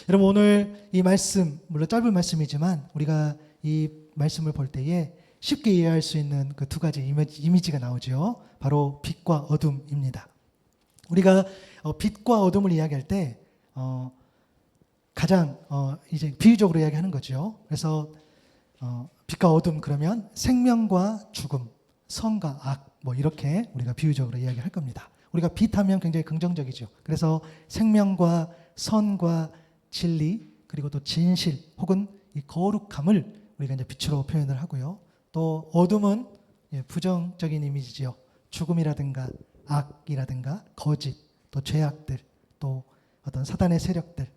여러분 오늘 이 말씀 물론 짧은 말씀이지만 우리가 이 말씀을 볼 때에 쉽게 이해할 수 있는 그 두 가지 이미지가 나오죠. 바로 빛과 어둠입니다. 우리가 빛과 어둠을 이야기할 때 가장 이제 비유적으로 이야기하는 거죠. 그래서 빛과 어둠 그러면 생명과 죽음, 선과 악 뭐 이렇게 우리가 비유적으로 이야기할 겁니다. 우리가 빛하면 굉장히 긍정적이죠. 그래서 생명과 선과 진리 그리고 또 진실 혹은 이 거룩함을 우리가 이제 빛으로 표현을 하고요. 또 어둠은 부정적인 이미지지요. 죽음이라든가 악이라든가 거짓, 또 죄악들, 또 어떤 사단의 세력들,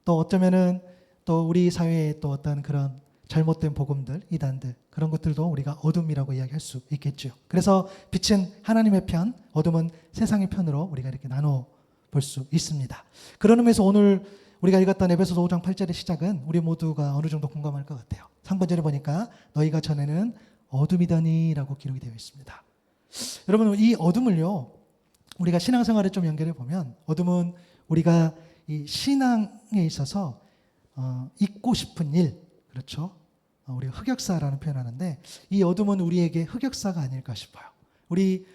또 어쩌면은 또 우리 사회의 또 어떤 그런 잘못된 복음들, 이단들 그런 것들도 우리가 어둠이라고 이야기할 수 있겠죠. 그래서 빛은 하나님의 편, 어둠은 세상의 편으로 우리가 이렇게 나눠 볼 수 있습니다. 그런 의미에서 오늘 우리가 읽었던 에베소서 5장 8절의 시작은 우리 모두가 어느 정도 공감할 것 같아요. 3번절에 보니까 너희가 전에는 어둠이더니 라고 기록이 되어 있습니다. 여러분 이 어둠을요 우리가 신앙생활에 좀 연결해 보면 어둠은 우리가 이 신앙에 있어서 잊고 싶은 일, 그렇죠? 우리가 흑역사라는 표현하는데 이 어둠은 우리에게 흑역사가 아닐까 싶어요. 우리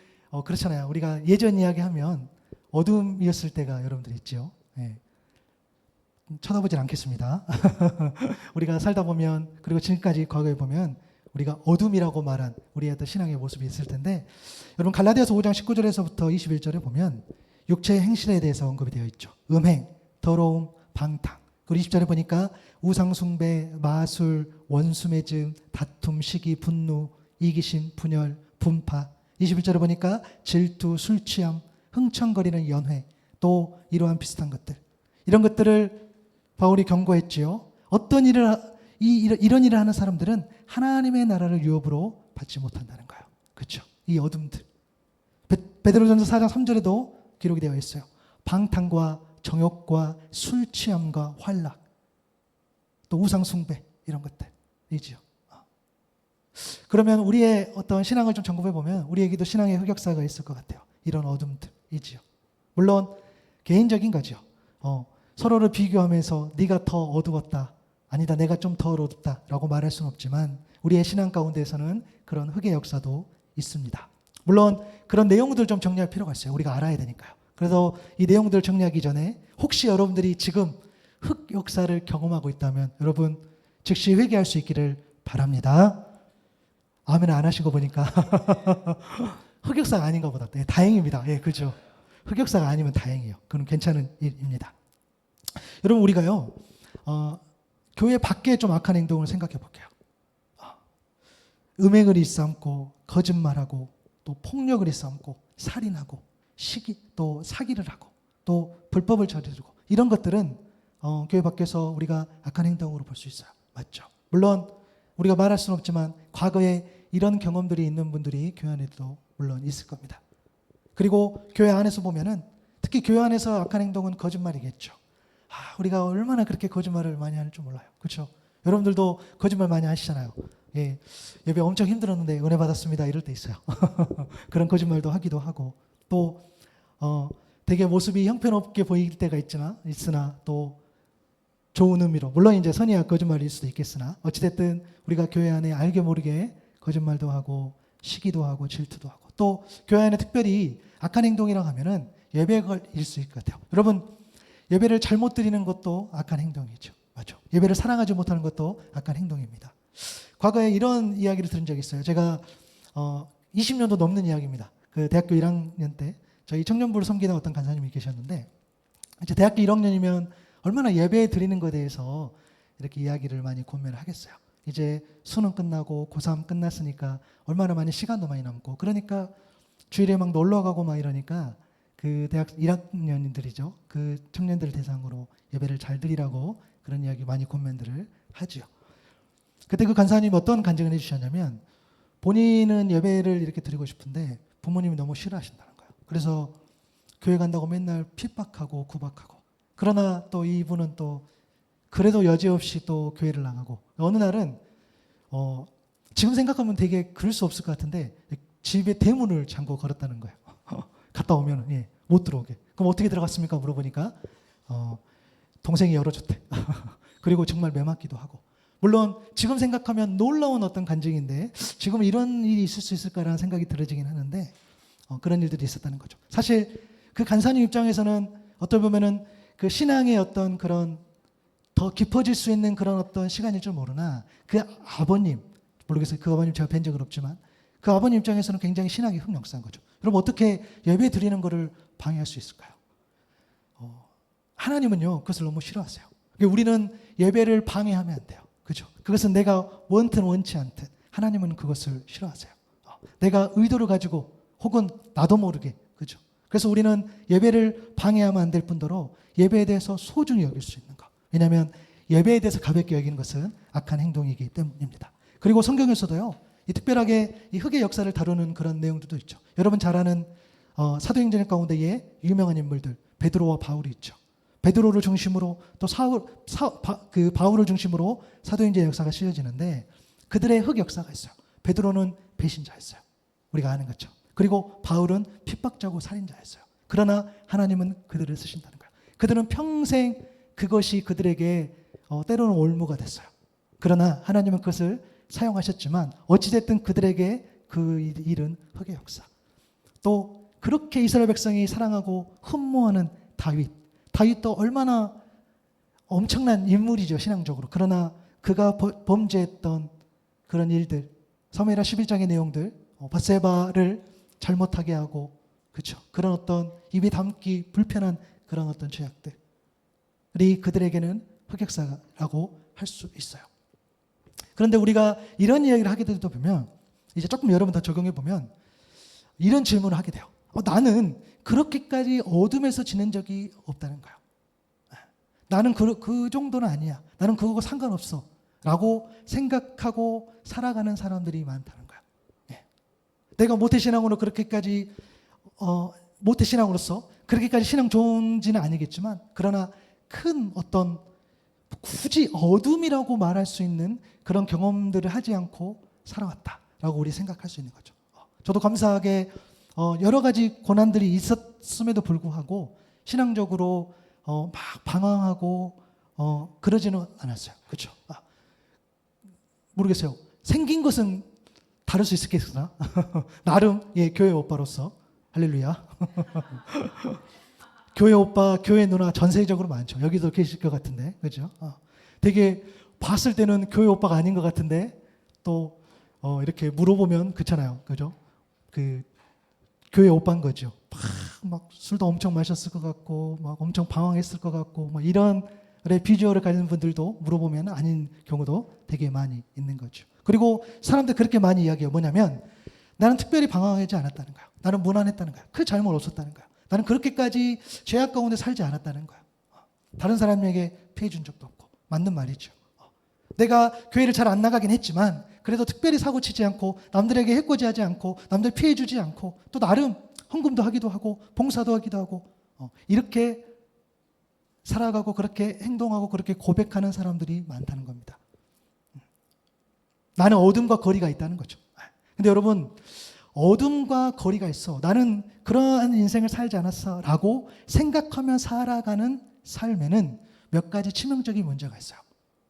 그렇잖아요. 우리가 예전 이야기하면 어둠이었을 때가 여러분들 있죠. 네. 쳐다보진 않겠습니다. 우리가 살다 보면 그리고 지금까지 과거에 보면 우리가 어둠이라고 말한 우리의 어떤 신앙의 모습이 있을 텐데 여러분 갈라디아서 5장 19절에서부터 21절에 보면 육체의 행실에 대해서 언급이 되어 있죠. 음행, 더러움, 방탕. 그리고 20절에 보니까 우상숭배, 마술, 원수매증, 다툼, 시기, 분노, 이기심, 분열, 분파. 21절에 보니까 질투, 술취함, 흥청거리는 연회, 또 이러한 비슷한 것들. 이런 것들을 바울이 경고했지요. 어떤 이런 일을 하는 사람들은 하나님의 나라를 유업으로 받지 못한다는 거예요. 그렇죠? 이 어둠들. 베드로전서 4장 3절에도 기록이 되어 있어요. 방탕과 정욕과 술 취함과 환락, 또 우상 숭배 이런 것들이지요. 그러면 우리의 어떤 신앙을 좀 점검해 보면 우리에게도 신앙의 흑역사가 있을 것 같아요. 이런 어둠들이지요. 물론 개인적인 거죠. 서로를 비교하면서 네가 더 어두웠다, 아니다 내가 좀 더 어둡다라고 말할 수는 없지만 우리의 신앙 가운데에서는 그런 흑의 역사도 있습니다. 물론 그런 내용들 좀 정리할 필요가 있어요. 우리가 알아야 되니까요. 그래서 이 내용들 정리하기 전에 혹시 여러분들이 지금 흑 역사를 경험하고 있다면 여러분 즉시 회개할 수 있기를 바랍니다. 아멘 안 하신 거 보니까 흑 역사가 아닌가 보다. 네, 다행입니다. 예, 그렇죠. 흑 역사가 아니면 다행이에요. 그건 괜찮은 일입니다. 여러분 우리가요 교회 밖에 좀 악한 행동을 생각해 볼게요. 음행을 일삼고 거짓말하고 또 폭력을 일삼고 살인하고 시기 또 사기를 하고 또 불법을 저지르고 이런 것들은 교회 밖에서 우리가 악한 행동으로 볼 수 있어요. 맞죠? 물론 우리가 말할 수는 없지만 과거에 이런 경험들이 있는 분들이 교회 안에도 물론 있을 겁니다. 그리고 교회 안에서 보면은 특히 교회 안에서 악한 행동은 거짓말이겠죠. 우리가 얼마나 그렇게 거짓말을 많이 하는 줄 몰라요. 그렇죠? 여러분들도 거짓말 많이 하시잖아요. 예, 예배 엄청 힘들었는데 은혜 받았습니다. 이럴 때 있어요. 그런 거짓말도 하기도 하고 또 되게 모습이 형편없게 보일 때가 있으나 또 좋은 의미로 물론 이제 선의와 거짓말일 수도 있겠으나 어찌됐든 우리가 교회 안에 알게 모르게 거짓말도 하고 시기도 하고 질투도 하고 또 교회 안에 특별히 악한 행동이라고 하면은 예배일 수 있을 것 같아요. 여러분 예배를 잘못 드리는 것도 악한 행동이죠. 맞죠? 예배를 사랑하지 못하는 것도 악한 행동입니다. 과거에 이런 이야기를 들은 적이 있어요. 제가 20년도 넘는 이야기입니다. 그 대학교 1학년 때 저희 청년부를 섬기는 어떤 간사님이 계셨는데 이제 대학교 1학년이면 얼마나 예배 드리는 것에 대해서 이렇게 이야기를 많이 고민을 하겠어요. 이제 수능 끝나고 고3 끝났으니까 얼마나 많이 시간도 많이 남고 그러니까 주일에 막 놀러 가고 막 이러니까 그 대학 1학년들이죠. 그 청년들 대상으로 예배를 잘 드리라고 그런 이야기 많이 고민들을 하죠. 그때 그 간사님이 어떤 간증을 해주셨냐면 본인은 예배를 이렇게 드리고 싶은데 부모님이 너무 싫어하신다는 거예요. 그래서 교회 간다고 맨날 핍박하고 구박하고 그러나 또 이분은 또 그래도 여지없이 또 교회를 나가고 어느 날은 지금 생각하면 되게 그럴 수 없을 것 같은데 집에 대문을 잠궈 걸었다는 거예요. 갔다 오면 못 들어오게. 그럼 어떻게 들어갔습니까? 물어보니까 동생이 열어줬대. 그리고 정말 매맞기도 하고. 물론 지금 생각하면 놀라운 어떤 간증인데 지금 이런 일이 있을 수 있을까라는 생각이 들어지긴 하는데 그런 일들이 있었다는 거죠. 사실 그 간사님 입장에서는 어떻게 보면은 그 신앙의 어떤 그런 더 깊어질 수 있는 그런 어떤 시간일 줄 모르나 그 아버님, 모르겠어요. 그 아버님 제가 뵌 적은 없지만 그 아버님 입장에서는 굉장히 신학이 흑역사인 거죠. 여러분 어떻게 예배 드리는 것을 방해할 수 있을까요? 하나님은요 그것을 너무 싫어하세요. 우리는 예배를 방해하면 안 돼요. 그죠? 그것은 내가 원든 원치 않든 하나님은 그것을 싫어하세요. 내가 의도를 가지고 혹은 나도 모르게 그죠? 그래서 우리는 예배를 방해하면 안 될 뿐더러 예배에 대해서 소중히 여길 수 있는 것. 왜냐하면 예배에 대해서 가볍게 여기는 것은 악한 행동이기 때문입니다. 그리고 성경에서도요, 이 특별하게 이 흑의 역사를 다루는 그런 내용들도 있죠. 여러분 잘 아는 사도행전 가운데에 유명한 인물들 베드로와 바울이 있죠. 베드로를 중심으로 또 바울을 중심으로 사도행전 역사가 쓰여지는데 그들의 흑 역사가 있어요. 베드로는 배신자였어요. 우리가 아는 거죠. 그리고 바울은 핍박자고 살인자였어요. 그러나 하나님은 그들을 쓰신다는 거예요. 그들은 평생 그것이 그들에게 때로는 올무가 됐어요. 그러나 하나님은 그것을 사용하셨지만 어찌됐든 그들에게 그 일은 흑의 역사. 또 그렇게 이스라엘 백성이 사랑하고 흠모하는 다윗도 얼마나 엄청난 인물이죠, 신앙적으로. 그러나 그가 범죄했던 그런 일들, 사무엘하 11장의 내용들, 밧세바를 잘못하게 하고, 그렇죠. 그런 어떤 입에 담기 불편한 그런 어떤 죄악들이 그들에게는 흑역사라고 할 수 있어요. 그런데 우리가 이런 이야기를 하게 되다 보면 이제 조금 여러분 더 적용해 보면 이런 질문을 하게 돼요. 나는 그렇게까지 어둠에서 지낸 적이 없다는 거예요. 나는 그 정도는 아니야. 나는 그거하고 상관없어. 라고 생각하고 살아가는 사람들이 많다는 거예요. 내가 모태신앙으로 그렇게까지 모태신앙으로서 그렇게까지 신앙 좋은지는 아니겠지만 그러나 큰 어떤 굳이 어둠이라고 말할 수 있는 그런 경험들을 하지 않고 살아왔다라고 우리 생각할 수 있는 거죠. 저도 감사하게 여러 가지 고난들이 있었음에도 불구하고 신앙적으로 막 방황하고 그러지는 않았어요. 그렇죠? 모르겠어요. 생긴 것은 다를 수 있겠으나 나름 교회 오빠로서 할렐루야. 교회 오빠, 교회 누나 전세적으로 많죠. 여기도 계실 것 같은데, 그죠? 되게 봤을 때는 교회 오빠가 아닌 것 같은데 또 이렇게 물어보면 그렇잖아요, 그죠? 그 교회 오빠인 거죠. 막 술도 엄청 마셨을 것 같고, 막 엄청 방황했을 것 같고, 막 이런 비주얼을 가진 분들도 물어보면 아닌 경우도 되게 많이 있는 거죠. 그리고 사람들 그렇게 많이 이야기해요. 뭐냐면 나는 특별히 방황하지 않았다는 거야. 나는 무난했다는 거야. 그 잘못 없었다는 거야. 나는 그렇게까지 죄악 가운데 살지 않았다는 거야. 다른 사람에게 피해 준 적도 없고. 맞는 말이죠. 내가 교회를 잘 안 나가긴 했지만 그래도 특별히 사고치지 않고 남들에게 해코지하지 않고 남들 피해 주지 않고 또 나름 헌금도 하기도 하고 봉사도 하기도 하고 이렇게 살아가고 그렇게 행동하고 그렇게 고백하는 사람들이 많다는 겁니다. 나는 어둠과 거리가 있다는 거죠. 근데 여러분 어둠과 거리가 있어. 나는 그러한 인생을 살지 않았어 라고 생각하며 살아가는 삶에는 몇 가지 치명적인 문제가 있어요.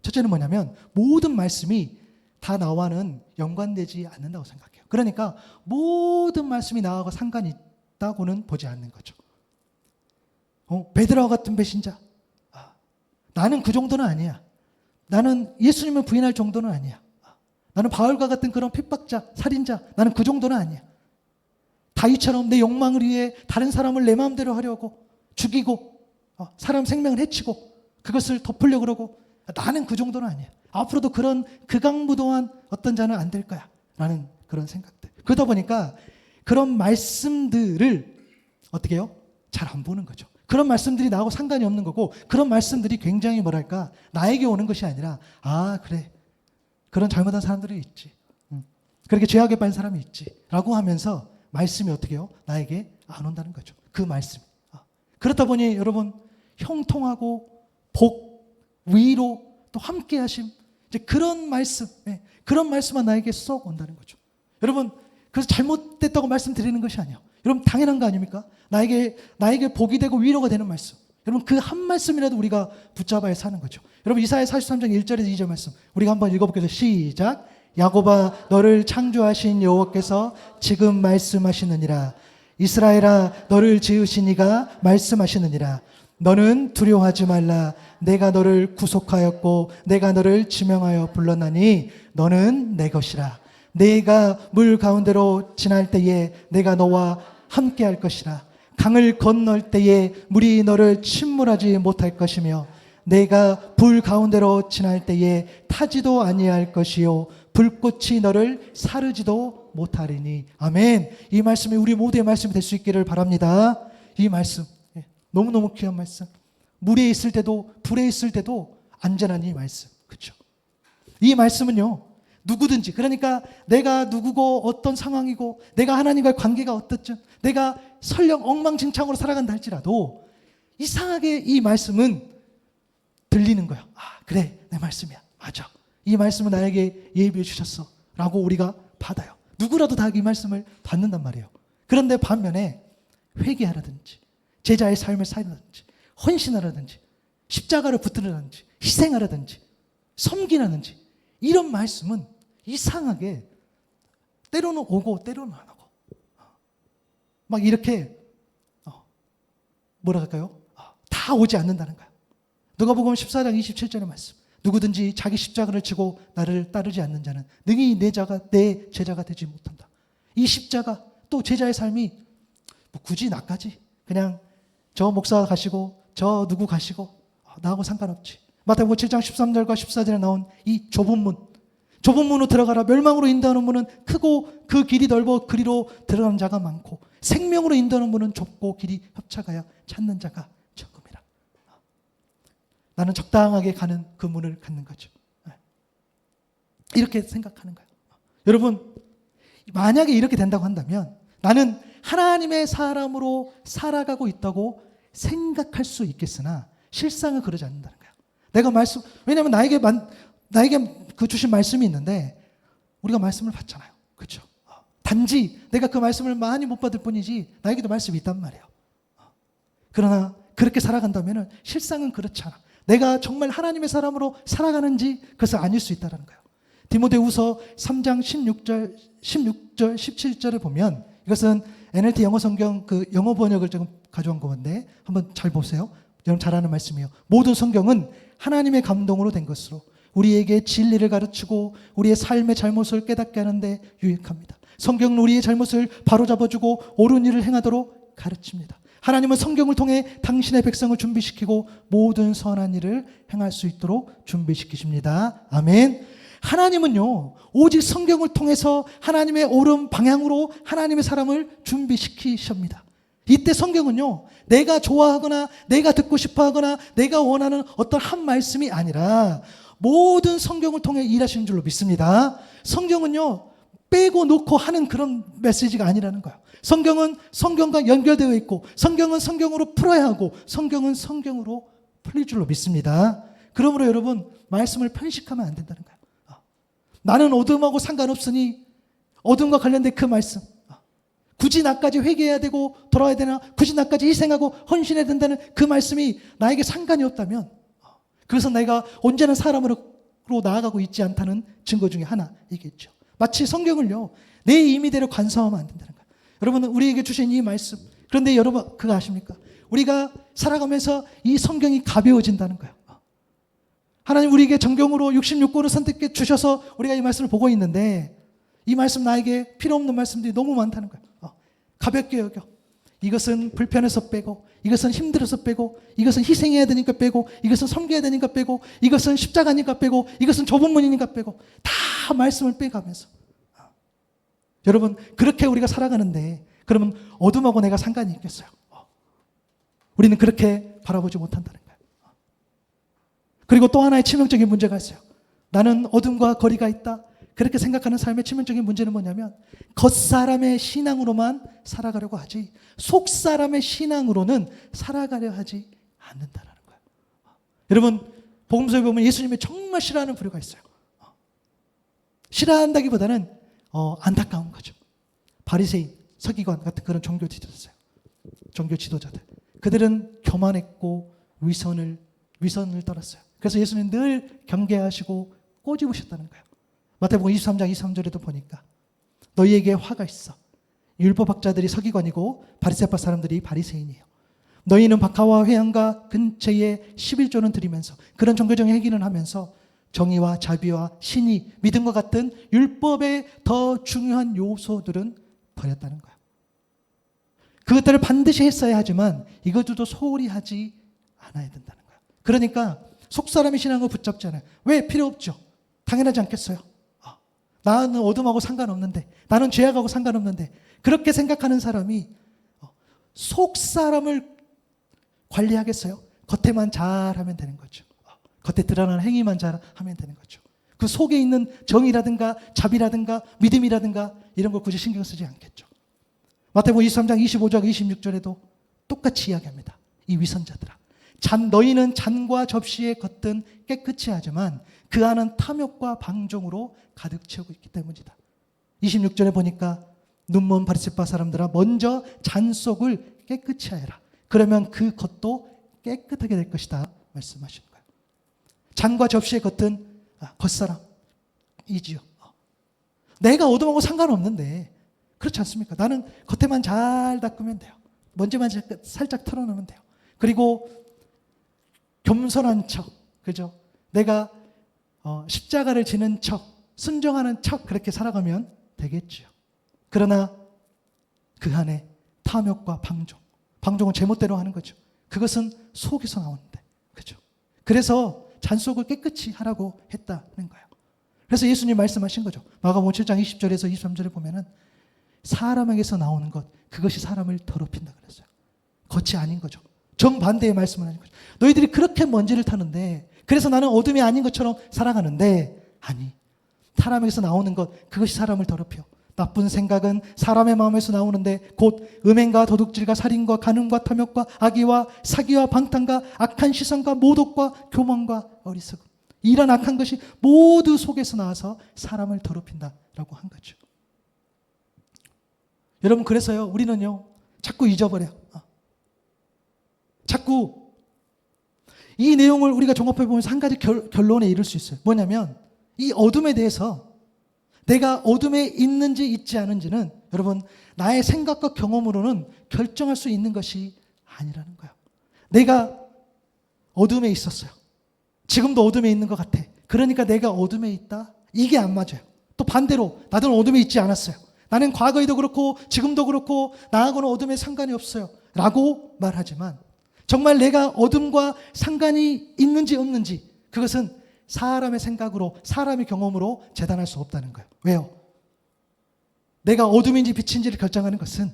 첫째는 뭐냐면 모든 말씀이 다 나와는 연관되지 않는다고 생각해요. 그러니까 모든 말씀이 나하고 상관이 있다고는 보지 않는 거죠. 베드로와 같은 배신자. 나는 그 정도는 아니야. 나는 예수님을 부인할 정도는 아니야. 나는 바울과 같은 그런 핍박자, 살인자. 나는 그 정도는 아니야. 다윗처럼 내 욕망을 위해 다른 사람을 내 마음대로 하려고 죽이고 사람 생명을 해치고 그것을 덮으려고 그러고 나는 그 정도는 아니야. 앞으로도 그런 극악무도한 어떤 자는 안 될 거야. 라는 그런 생각들. 그러다 보니까 그런 말씀들을 어떻게 해요? 잘 안 보는 거죠. 그런 말씀들이 나하고 상관이 없는 거고 그런 말씀들이 굉장히 뭐랄까 나에게 오는 것이 아니라 그래. 그런 잘못한 사람들이 있지. 그렇게 죄악에 빠진 사람이 있지. 라고 하면서 말씀이 어떻게 해요? 나에게 안 온다는 거죠. 그 말씀이. 그렇다 보니 여러분 형통하고 복, 위로 또 함께 하심 이제 그런 말씀 그런 말씀만 나에게 쏙 온다는 거죠. 여러분 그래서 잘못됐다고 말씀드리는 것이 아니에요. 여러분 당연한 거 아닙니까? 나에게 복이 되고 위로가 되는 말씀. 여러분 그 한 말씀이라도 우리가 붙잡아야 사는 거죠. 여러분 이사야 43장 1절에서 2절 말씀 우리가 한번 읽어볼게요. 시작. 야곱아 너를 창조하신 여호와께서 지금 말씀하시느니라. 이스라엘아 너를 지으신 이가 말씀하시느니라. 너는 두려워하지 말라. 내가 너를 구속하였고 내가 너를 지명하여 불렀나니 너는 내 것이라. 내가 물 가운데로 지날 때에 내가 너와 함께 할 것이라. 강을 건널 때에 물이 너를 침몰하지 못할 것이며 내가 불 가운데로 지날 때에 타지도 아니할 것이요 불꽃이 너를 사르지도 못하리니. 아멘. 이 말씀이 우리 모두의 말씀이 될 수 있기를 바랍니다. 이 말씀 너무너무 귀한 말씀. 물에 있을 때도 불에 있을 때도 안전한 이 말씀. 그렇죠? 이 말씀은요. 누구든지 그러니까 내가 누구고 어떤 상황이고 내가 하나님과의 관계가 어떻든 내가 설령 엉망진창으로 살아간다 할지라도 이상하게 이 말씀은 들리는 거야. 아 그래 내 말씀이야. 맞아. 이 말씀은 나에게 예비해 주셨어 라고 우리가 받아요. 누구라도 다 이 말씀을 받는단 말이에요. 그런데 반면에 회개하라든지 제자의 삶을 살라든지 헌신하라든지 십자가를 붙들으라든지 희생하라든지 섬기라든지 이런 말씀은 이상하게 때로는 오고 때로는 안 오고 막 이렇게 뭐라 할까요? 다 오지 않는다는 거야. 누가복음 14장 27절의 말씀. 누구든지 자기 십자가를 지고 나를 따르지 않는 자는 능히 내 제자가 되지 못한다. 이 십자가 또 제자의 삶이 뭐 굳이 나까지 그냥 저 목사 가시고 저 누구 가시고 나하고 상관없지. 마태복음 7장 13절과 14절에 나온 이 좁은 문으로 들어가라. 멸망으로 인도하는 문은 크고 그 길이 넓어 그리로 들어가는 자가 많고 생명으로 인도하는 문은 좁고 길이 협착하여 찾는 자가 적음이라. 나는 적당하게 가는 그 문을 갖는 거죠. 이렇게 생각하는 거예요. 여러분 만약에 이렇게 된다고 한다면 나는 하나님의 사람으로 살아가고 있다고 생각할 수 있겠으나 실상은 그러지 않는다는 거예요. 내가 왜냐하면 나에게 그 주신 말씀이 있는데 우리가 말씀을 받잖아요. 그렇죠? 단지 내가 그 말씀을 많이 못 받을 뿐이지 나에게도 말씀이 있단 말이에요. 그러나 그렇게 살아간다면 실상은 그렇지 않아. 내가 정말 하나님의 사람으로 살아가는지 그것은 아닐 수 있다는 거예요. 디모데후서 3장 16절, 17절에 보면 이것은 NLT 영어 성경 그 영어 번역을 지금 가져온 건데 한번 잘 보세요. 여러분 잘 아는 말씀이에요. 모든 성경은 하나님의 감동으로 된 것으로 우리에게 진리를 가르치고 우리의 삶의 잘못을 깨닫게 하는데 유익합니다. 성경은 우리의 잘못을 바로잡아주고 옳은 일을 행하도록 가르칩니다. 하나님은 성경을 통해 당신의 백성을 준비시키고 모든 선한 일을 행할 수 있도록 준비시키십니다. 아멘. 하나님은요 오직 성경을 통해서 하나님의 옳은 방향으로 하나님의 사람을 준비시키십니다. 이때 성경은요 내가 좋아하거나 내가 듣고 싶어하거나 내가 원하는 어떤 한 말씀이 아니라 모든 성경을 통해 일하시는 줄로 믿습니다. 성경은요 빼고 놓고 하는 그런 메시지가 아니라는 거예요. 성경은 성경과 연결되어 있고 성경은 성경으로 풀어야 하고 성경은 성경으로 풀릴 줄로 믿습니다. 그러므로 여러분 말씀을 편식하면 안 된다는 거예요. 나는 어둠하고 상관없으니 어둠과 관련된 그 말씀 굳이 나까지 회개해야 되고 돌아와야 되나 굳이 나까지 희생하고 헌신해야 된다는 그 말씀이 나에게 상관이 없다면 그것은 내가 언제나 사람으로 나아가고 있지 않다는 증거 중에 하나이겠죠. 마치 성경을요 내 임의대로 관사하면 안 된다는 거예요. 여러분 우리에게 주신 이 말씀 그런데 여러분 그거 아십니까? 우리가 살아가면서 이 성경이 가벼워진다는 거예요. 하나님 우리에게 정경으로 66권을 선택해 주셔서 우리가 이 말씀을 보고 있는데 이 말씀 나에게 필요 없는 말씀들이 너무 많다는 거예요. 가볍게 여겨. 이것은 불편해서 빼고 이것은 힘들어서 빼고 이것은 희생해야 되니까 빼고 이것은 섬겨야 되니까 빼고 이것은 십자가니까 빼고 이것은 좁은 문이니까 빼고 다 말씀을 빼가면서 여러분 그렇게 우리가 살아가는데 그러면 어둠하고 내가 상관이 있겠어요? 우리는 그렇게 바라보지 못한다는 거예요. 그리고 또 하나의 치명적인 문제가 있어요. 나는 어둠과 거리가 있다. 그렇게 생각하는 삶의 치명적인 문제는 뭐냐면 겉사람의 신앙으로만 살아가려고 하지 속사람의 신앙으로는 살아가려 하지 않는다는 거예요. 여러분 복음서에 보면 예수님이 정말 싫어하는 부류가 있어요. 싫어한다기보다는 안타까운 거죠. 바리새인, 서기관 같은 그런 종교 지도자들 그들은 교만했고 위선을 떨었어요. 그래서 예수님 늘 경계하시고 꼬집으셨다는 거예요. 마태복음 23장 23절에도 보니까 너희에게 화가 있어. 율법학자들이 서기관이고 바리새파 사람들이 바리새인이에요. 너희는 박하와 회당과 근처에 11조는 드리면서 그런 종교적인 행위는 하면서 정의와 자비와 신의, 믿음과 같은 율법의 더 중요한 요소들은 버렸다는 거예요. 그것들을 반드시 했어야 하지만 이것들도 소홀히 하지 않아야 된다는 거예요. 그러니까 속사람의 신앙을 붙잡잖아요. 왜? 필요 없죠. 당연하지 않겠어요? 나는 어둠하고 상관없는데, 나는 죄악하고 상관없는데, 그렇게 생각하는 사람이 속사람을 관리하겠어요? 겉에만 잘하면 되는 거죠. 겉에 드러나는 행위만 잘하면 되는 거죠. 그 속에 있는 정의라든가 자비라든가 믿음이라든가 이런 걸 굳이 신경 쓰지 않겠죠. 마태복음 23장 25절 26절에도 똑같이 이야기합니다. 이 위선자들아, 너희는 잔과 접시의 겉은 깨끗이 하지만 그 안은 탐욕과 방종으로 가득 채우고 있기 때문이다. 26절에 보니까 눈먼 바리새파 사람들아, 먼저 잔 속을 깨끗이 하여라. 그러면 그 겉도 깨끗하게 될 것이다 말씀하시는 거예요. 잔과 접시의 겉은 겉사람이지요. 내가 어둠하고 상관없는데, 그렇지 않습니까? 나는 겉에만 잘 닦으면 돼요. 먼지만 살짝 털어놓으면 돼요. 그리고 겸손한 척, 그죠? 내가 십자가를 지는 척, 순종하는 척 그렇게 살아가면 되겠지요. 그러나 그 안에 탐욕과 방종은 제멋대로 하는 거죠. 그것은 속에서 나오는데, 그죠? 그래서 잔속을 깨끗이 하라고 했다는 거예요. 그래서 예수님 말씀하신 거죠. 마가복음 7장 20절에서 23절에 보면은 사람에게서 나오는 것, 그것이 사람을 더럽힌다 그랬어요. 겉이 아닌 거죠. 정반대의 말씀을 하는 거죠. 너희들이 그렇게 먼지를 타는데, 그래서 나는 어둠이 아닌 것처럼 살아가는데, 아니, 사람에게서 나오는 것, 그것이 사람을 더럽혀. 나쁜 생각은 사람의 마음에서 나오는데 곧 음행과 도둑질과 살인과 간음과 탐욕과 악의와 사기와 방탕과 악한 시선과 모독과 교만과 어리석음, 이런 악한 것이 모두 속에서 나와서 사람을 더럽힌다라고 한 거죠. 여러분, 그래서요, 우리는요 자꾸 잊어버려. 자꾸 이 내용을 우리가 종합해 보면서 한 가지 결론에 이를 수 있어요. 뭐냐면 이 어둠에 대해서 내가 어둠에 있는지 있지 않은지는 여러분 나의 생각과 경험으로는 결정할 수 있는 것이 아니라는 거예요. 내가 어둠에 있었어요. 지금도 어둠에 있는 것 같아. 그러니까 내가 어둠에 있다? 이게 안 맞아요. 또 반대로 나는 어둠에 있지 않았어요. 나는 과거에도 그렇고 지금도 그렇고 나하고는 어둠에 상관이 없어요 라고 말하지만, 정말 내가 어둠과 상관이 있는지 없는지 그것은 사람의 생각으로, 사람의 경험으로 재단할 수 없다는 거예요. 왜요? 내가 어둠인지 빛인지를 결정하는 것은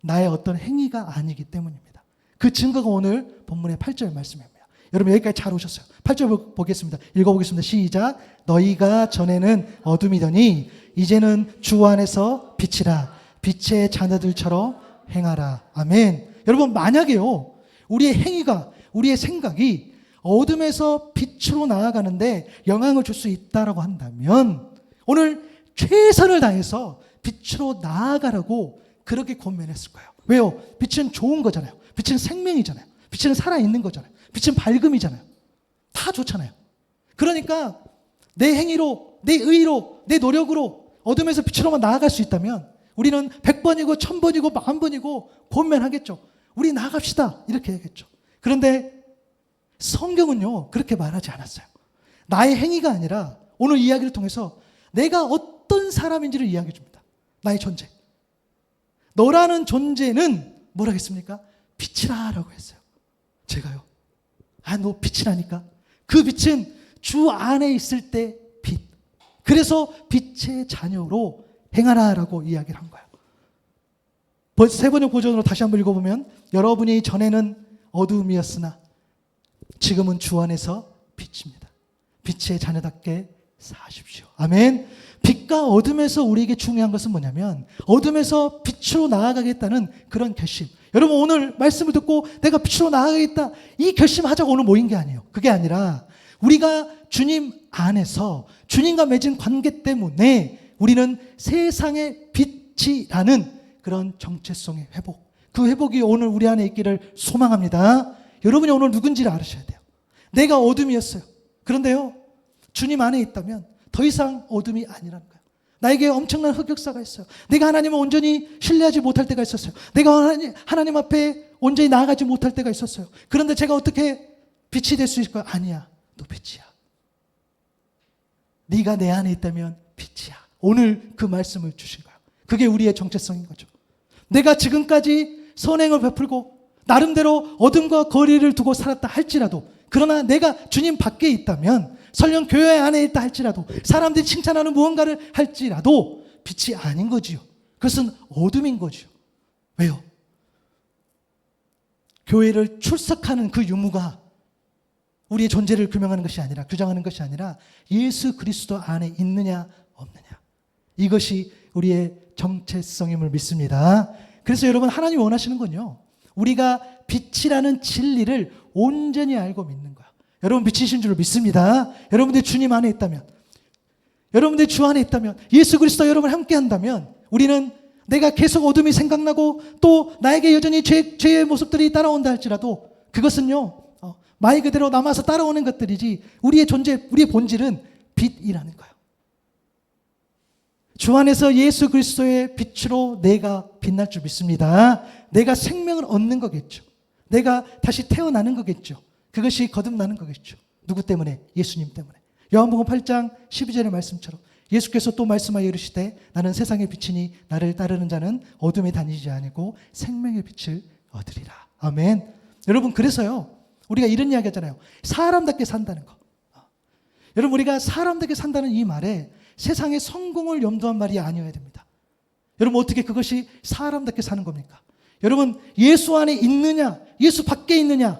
나의 어떤 행위가 아니기 때문입니다. 그 증거가 오늘 본문의 8절 말씀입니다. 여러분 여기까지 잘 오셨어요. 8절 보겠습니다. 읽어보겠습니다. 시작. 너희가 전에는 어둠이더니 이제는 주 안에서 빛이라. 빛의 자녀들처럼 행하라. 아멘. 여러분, 만약에요 우리의 행위가, 우리의 생각이 어둠에서 빛으로 나아가는데 영향을 줄 수 있다라고 한다면 오늘 최선을 다해서 빛으로 나아가라고 그렇게 권면했을 거예요. 왜요? 빛은 좋은 거잖아요. 빛은 생명이잖아요. 빛은 살아있는 거잖아요. 빛은 밝음이잖아요. 다 좋잖아요. 그러니까 내 행위로, 내 의로, 내 노력으로 어둠에서 빛으로만 나아갈 수 있다면 우리는 100번이고 1000번이고 10,000번이고 권면하겠죠. 우리 나아갑시다 이렇게 하겠죠. 그런데 성경은요 그렇게 말하지 않았어요. 나의 행위가 아니라 오늘 이야기를 통해서 내가 어떤 사람인지를 이야기해 줍니다. 나의 존재. 너라는 존재는 뭐라 했습니까? 빛이라라고 했어요. 제가요. 너 빛이라니까. 그 빛은 주 안에 있을 때 빛. 그래서 빛의 자녀로 행하라라고 이야기를 한 거예요. 세 번역 버전으로 다시 한번 읽어보면 여러분이 전에는 어두움이었으나 지금은 주 안에서 빛입니다. 빛의 자녀답게 사십시오. 아멘. 빛과 어둠에서 우리에게 중요한 것은 뭐냐면 어둠에서 빛으로 나아가겠다는 그런 결심. 여러분 오늘 말씀을 듣고 내가 빛으로 나아가겠다 이 결심하자고 오늘 모인 게 아니에요. 그게 아니라 우리가 주님 안에서 주님과 맺은 관계 때문에 우리는 세상의 빛이라는 그런 정체성의 회복, 그 회복이 오늘 우리 안에 있기를 소망합니다. 여러분이 오늘 누군지를 알으셔야 돼요. 내가 어둠이었어요. 그런데요, 주님 안에 있다면 더 이상 어둠이 아니라는 거예요. 나에게 엄청난 흑역사가 있어요. 내가 하나님을 온전히 신뢰하지 못할 때가 있었어요. 내가 하나님 앞에 온전히 나아가지 못할 때가 있었어요. 그런데 제가 어떻게 빛이 될 수 있을까요? 아니야, 너 빛이야. 네가 내 안에 있다면 빛이야. 오늘 그 말씀을 주신 거예요. 그게 우리의 정체성인 거죠. 내가 지금까지 선행을 베풀고 나름대로 어둠과 거리를 두고 살았다 할지라도, 그러나 내가 주님 밖에 있다면, 설령 교회 안에 있다 할지라도, 사람들이 칭찬하는 무언가를 할지라도 빛이 아닌 거지요. 그것은 어둠인 거지요. 왜요? 교회를 출석하는 그 유무가 우리의 존재를 규명하는 것이 아니라, 규정하는 것이 아니라 예수 그리스도 안에 있느냐 없느냐, 이것이 우리의 정체성임을 믿습니다. 그래서 여러분, 하나님이 원하시는 건요, 우리가 빛이라는 진리를 온전히 알고 믿는 거야. 여러분 빛이신 줄 믿습니다. 여러분들 주님 안에 있다면, 여러분들 주 안에 있다면, 예수 그리스도 여러분 함께 한다면, 우리는 내가 계속 어둠이 생각나고 또 나에게 여전히 죄의 모습들이 따라온다 할지라도, 그것은요 말 그대로 남아서 따라오는 것들이지, 우리의 존재, 우리의 본질은 빛이라는 거예요. 주 안에서 예수 그리스도의 빛으로 내가 빛날 줄 믿습니다. 내가 생명을 얻는 거겠죠. 내가 다시 태어나는 거겠죠. 그것이 거듭나는 거겠죠. 누구 때문에? 예수님 때문에. 요한복음 8장 12절의 말씀처럼 예수께서 또 말씀하여 이르시되 나는 세상의 빛이니 나를 따르는 자는 어둠에 다니지 아니고 생명의 빛을 얻으리라. 아멘. 여러분, 그래서요 우리가 이런 이야기 하잖아요. 사람답게 산다는 거. 여러분, 우리가 사람답게 산다는 이 말에 세상의 성공을 염두한 말이 아니어야 됩니다. 여러분, 어떻게 그것이 사람답게 사는 겁니까? 여러분, 예수 안에 있느냐, 예수 밖에 있느냐,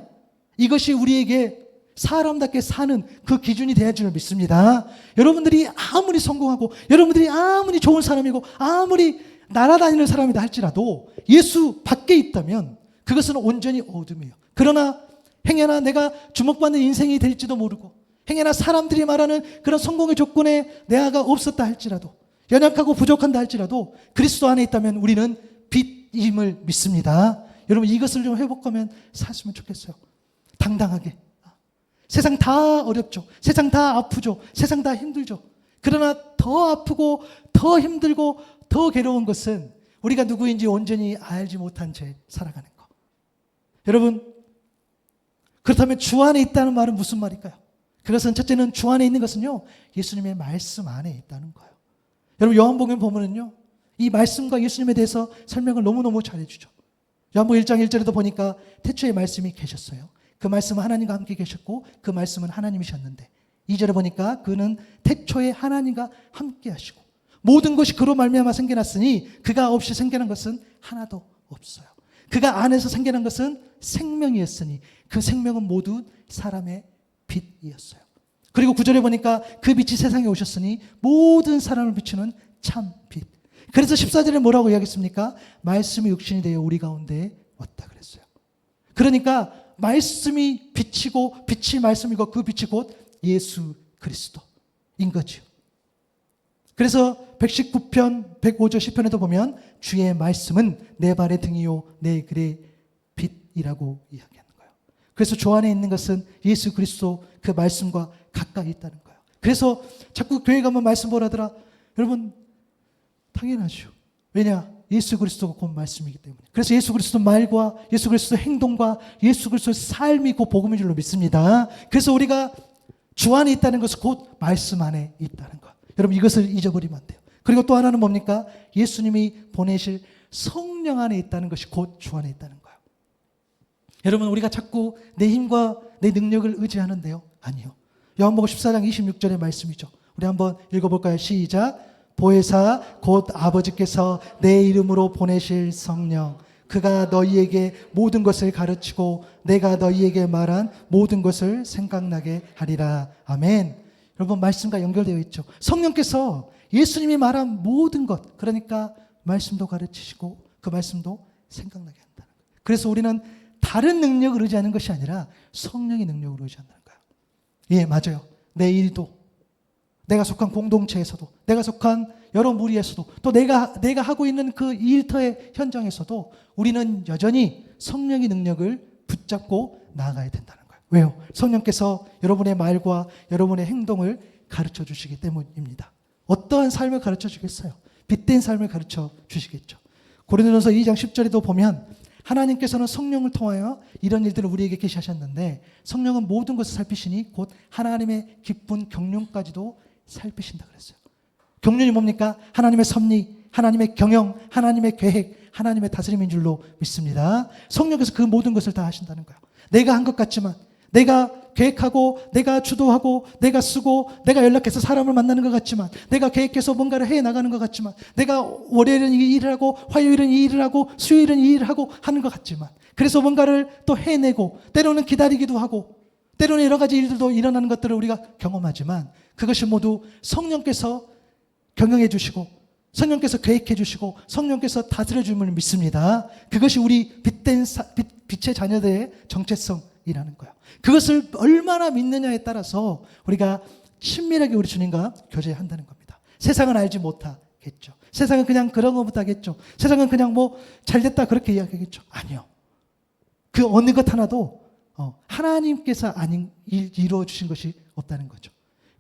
이것이 우리에게 사람답게 사는 그 기준이 되어야 줄 믿습니다. 여러분들이 아무리 성공하고, 여러분들이 아무리 좋은 사람이고, 아무리 날아다니는 사람이다 할지라도 예수 밖에 있다면 그것은 온전히 어둠이에요. 그러나 행여나 내가 주목받는 인생이 될지도 모르고, 행여나 사람들이 말하는 그런 성공의 조건에 내가 없었다 할지라도, 연약하고 부족한다 할지라도 그리스도 안에 있다면 우리는 빛임을 믿습니다. 여러분, 이것을 좀 회복하면 사셨으면 좋겠어요. 당당하게. 세상 다 어렵죠. 세상 다 아프죠. 세상 다 힘들죠. 그러나 더 아프고 더 힘들고 더 괴로운 것은 우리가 누구인지 온전히 알지 못한 채 살아가는 것. 여러분, 그렇다면 주 안에 있다는 말은 무슨 말일까요? 그것은 첫째는, 주 안에 있는 것은요 예수님의 말씀 안에 있다는 거예요. 여러분, 요한복음 보면은요 이 말씀과 예수님에 대해서 설명을 너무너무 잘해주죠. 요한복음 1장 1절에도 보니까 태초에 말씀이 계셨어요. 그 말씀은 하나님과 함께 계셨고 그 말씀은 하나님이셨는데, 2절에 보니까 그는 태초에 하나님과 함께 하시고 모든 것이 그로 말미암아 생겨났으니 그가 없이 생겨난 것은 하나도 없어요. 그가 안에서 생겨난 것은 생명이었으니 그 생명은 모두 사람의 빛이었어요. 그리고 9절에 보니까 그 빛이 세상에 오셨으니 모든 사람을 비추는 참 빛. 그래서 14절에 뭐라고 이야기했습니까? 말씀이 육신이 되어 우리 가운데 왔다 그랬어요. 그러니까 말씀이 빛이고 빛이 말씀이고 그 빛이 곧 예수 그리스도인 거죠. 그래서 119편 105절 시편에도 보면 주의 말씀은 내 발의 등이요 내 길의 빛이라고 이야기하는 거예요. 그래서 주 안에 있는 것은 예수 그리스도 그 말씀과 가까이 있다는 거예요. 그래서 자꾸 교회 가면 말씀 보라더라. 여러분, 당연하죠. 왜냐? 예수 그리스도가 곧 말씀이기 때문에. 그래서 예수 그리스도 말과 예수 그리스도 행동과 예수 그리스도의 삶이 곧 복음인 줄로 믿습니다. 그래서 우리가 주 안에 있다는 것은 곧 말씀 안에 있다는 것. 여러분, 이것을 잊어버리면 안 돼요. 그리고 또 하나는 뭡니까? 예수님이 보내실 성령 안에 있다는 것이 곧 주 안에 있다는 거예요. 여러분, 우리가 자꾸 내 힘과 내 능력을 의지하는데요. 아니요. 요한복음 14장 26절의 말씀이죠. 우리 한번 읽어볼까요? 시작. 보혜사 곧 아버지께서 내 이름으로 보내실 성령, 그가 너희에게 모든 것을 가르치고 내가 너희에게 말한 모든 것을 생각나게 하리라. 아멘. 여러분, 말씀과 연결되어 있죠. 성령께서 예수님이 말한 모든 것, 그러니까 말씀도 가르치시고 그 말씀도 생각나게 한다는 거예요. 그래서 우리는 다른 능력을 의지하는 것이 아니라 성령의 능력을 의지한다는 거예요. 예, 맞아요. 내 일도, 내가 속한 공동체에서도, 내가 속한 여러 무리에서도, 또 내가 하고 있는 그 일터의 현장에서도 우리는 여전히 성령의 능력을 붙잡고 나아가야 된다는 거예요. 왜요? 성령께서 여러분의 말과 여러분의 행동을 가르쳐 주시기 때문입니다. 어떠한 삶을 가르쳐 주겠어요? 빛된 삶을 가르쳐 주시겠죠. 고린도전서 2장 10절에도 보면 하나님께서는 성령을 통하여 이런 일들을 우리에게 계시하셨는데 성령은 모든 것을 살피시니 곧 하나님의 기쁜 경륜까지도 살피신다 그랬어요. 경륜이 뭡니까? 하나님의 섭리, 하나님의 경영, 하나님의 계획, 하나님의 다스림인 줄로 믿습니다. 성령께서 그 모든 것을 다 하신다는 거예요. 내가 한 것 같지만, 내가 계획하고, 내가 주도하고, 내가 쓰고, 내가 연락해서 사람을 만나는 것 같지만, 내가 계획해서 뭔가를 해나가는 것 같지만, 내가 월요일은 이 일을 하고, 화요일은 이 일을 하고, 수요일은 이 일을 하고 하는 것 같지만, 그래서 뭔가를 또 해내고, 때로는 기다리기도 하고, 때로는 여러 가지 일들도 일어나는 것들을 우리가 경험하지만, 그것이 모두 성령께서 경영해 주시고, 성령께서 계획해 주시고, 성령께서 다스려 주심을 믿습니다. 그것이 우리 빛의 자녀들의 정체성이라는 거예요. 그것을 얼마나 믿느냐에 따라서 우리가 친밀하게 우리 주님과 교제한다는 겁니다. 세상은 알지 못하겠죠. 세상은 그냥 그런 거 못하겠죠. 세상은 그냥 뭐 잘됐다 그렇게 이야기하겠죠. 아니요. 그 어느 것 하나도 하나님께서 이루어 주신 것이 없다는 거죠.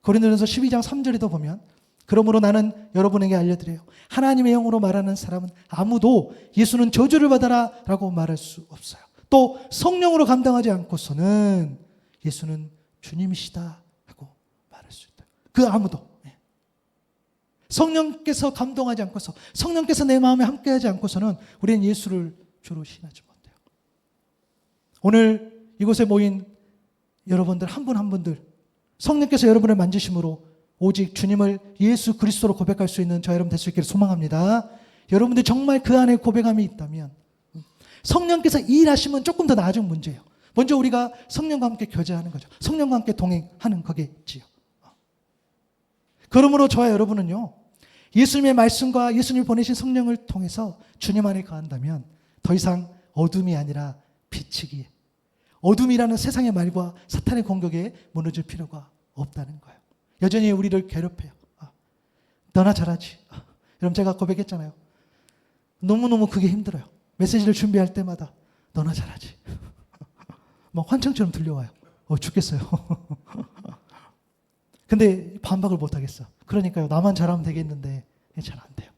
고린도전서 12장 3절에도 보면 그러므로 나는 여러분에게 알려드려요. 하나님의 영으로 말하는 사람은 아무도 예수는 저주를 받아라 라고 말할 수 없어요. 또 성령으로 감당하지 않고서는 예수는 주님이시다 하고 말할 수 있다. 그 아무도. 성령께서 감동하지 않고서, 성령께서 내 마음에 함께하지 않고서는 우리는 예수를 주로 신하지 못해요. 오늘 이곳에 모인 여러분들 한 분 한 분들, 성령께서 여러분을 만지심으로 오직 주님을 예수 그리스도로 고백할 수 있는 저 여러분 될 수 있기를 소망합니다. 여러분들 정말 그 안에 고백함이 있다면 성령께서 일하시면 조금 더 나아진 문제예요. 먼저 우리가 성령과 함께 교제하는 거죠. 성령과 함께 동행하는 거겠지요. 그러므로 저와 여러분은요, 예수님의 말씀과 예수님이 보내신 성령을 통해서 주님 안에 거한다면 더 이상 어둠이 아니라 빛이기에, 어둠이라는 세상의 말과 사탄의 공격에 무너질 필요가 없다는 거예요. 여전히 우리를 괴롭혀요. 너나 잘하지. 여러분 제가 고백했잖아요. 너무너무 그게 힘들어요. 메시지를 준비할 때마다 너나 잘하지. 막 환청처럼 들려와요. 죽겠어요. 근데 반박을 못 하겠어. 그러니까요. 나만 잘하면 되겠는데 잘 안 돼요.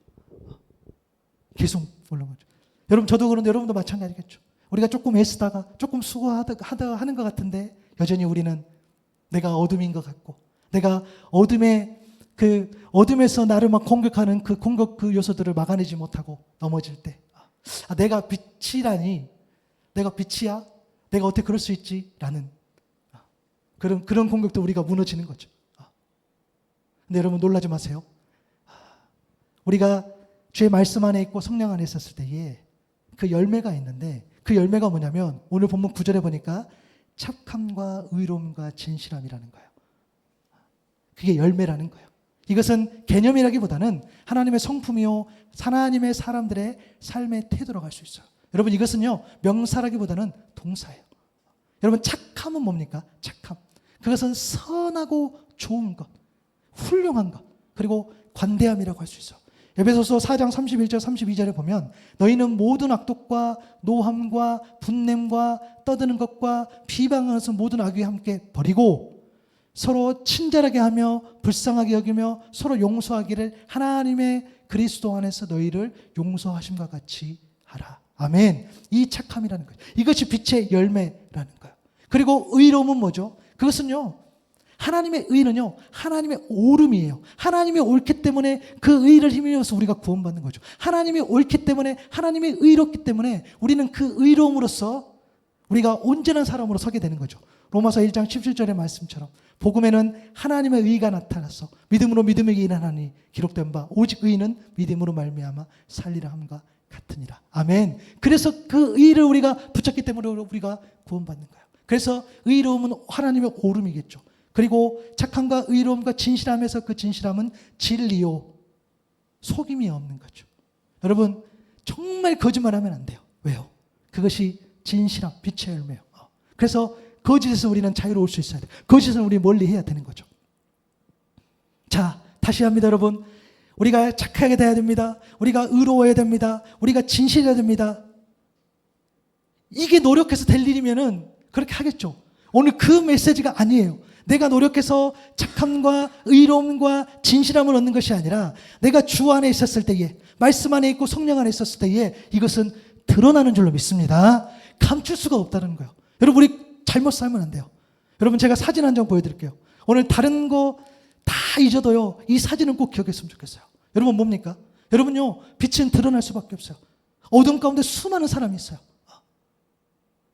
계속 올라오죠. 여러분 저도 그런데 여러분도 마찬가지겠죠. 우리가 조금 애쓰다가 조금 수고하다 하는 것 같은데 여전히 우리는 내가 어둠인 것 같고, 내가 어둠에서 나를 막 공격하는 그 공격 그 요소들을 막아내지 못하고 넘어질 때, 내가 빛이라니, 내가 빛이야? 내가 어떻게 그럴 수 있지? 라는 그런 공격도 우리가 무너지는 거죠. 근데 여러분 놀라지 마세요. 우리가 주의 말씀 안에 있고 성령 안에 있었을 때에 그 열매가 있는데, 그 열매가 뭐냐면 오늘 본문 9절에 보니까 착함과 의로움과 진실함이라는 거예요. 그게 열매라는 거예요. 이것은 개념이라기보다는 하나님의 성품이요, 하나님의 사람들의 삶의 태도라고 할 수 있어요. 여러분 이것은요, 명사라기보다는 동사예요. 여러분 착함은 뭡니까? 착함. 그것은 선하고 좋은 것, 훌륭한 것, 그리고 관대함이라고 할 수 있어요. 에베소서 4장 31절 32절에 보면 너희는 모든 악독과 노함과 분냄과 떠드는 것과 비방하는 모든 악에 함께 버리고 서로 친절하게 하며 불쌍하게 여기며 서로 용서하기를 하나님의 그리스도 안에서 너희를 용서하심과 같이 하라. 아멘. 이 착함이라는 거예요. 이것이 빛의 열매라는 거예요. 그리고 의로움은 뭐죠? 그것은요, 하나님의 의는요, 하나님의 옳음이에요. 하나님이 옳기 때문에 그 의를 힘입어서 우리가 구원받는 거죠. 하나님이 옳기 때문에, 하나님이 의롭기 때문에 우리는 그 의로움으로써 우리가 온전한 사람으로 서게 되는 거죠. 로마서 1장 17절의 말씀처럼 복음에는 하나님의 의가 나타나서 믿음으로 믿음에게 일하나니 기록된 바 오직 의는 믿음으로 말미암아 살리라 함과 같으니라. 아멘. 그래서 그 의를 우리가 붙였기 때문에 우리가 구원받는 거예요. 그래서 의로움은 하나님의 옳음이겠죠. 그리고 착함과 의로움과 진실함에서 그 진실함은 진리요, 속임이 없는 거죠. 여러분 정말 거짓말하면 안 돼요. 왜요? 그것이 진실함, 빛의 열매예요. 그래서 거짓에서 우리는 자유로울 수 있어야 돼요. 거짓은 우리 멀리 해야 되는 거죠. 자, 다시 합니다, 여러분. 우리가 착하게 돼야 됩니다. 우리가 의로워야 됩니다. 우리가 진실해야 됩니다. 이게 노력해서 될 일이면은 그렇게 하겠죠. 오늘 그 메시지가 아니에요. 내가 노력해서 착함과 의로움과 진실함을 얻는 것이 아니라 내가 주 안에 있었을 때에, 말씀 안에 있고 성령 안에 있었을 때에 이것은 드러나는 줄로 믿습니다. 감출 수가 없다는 거예요. 여러분, 우리 잘못 살면 안 돼요. 여러분, 제가 사진 한 장 보여드릴게요. 오늘 다른 거 다 잊어도요, 이 사진은 꼭 기억했으면 좋겠어요. 여러분, 뭡니까? 여러분요, 빛은 드러날 수밖에 없어요. 어둠 가운데 수많은 사람이 있어요.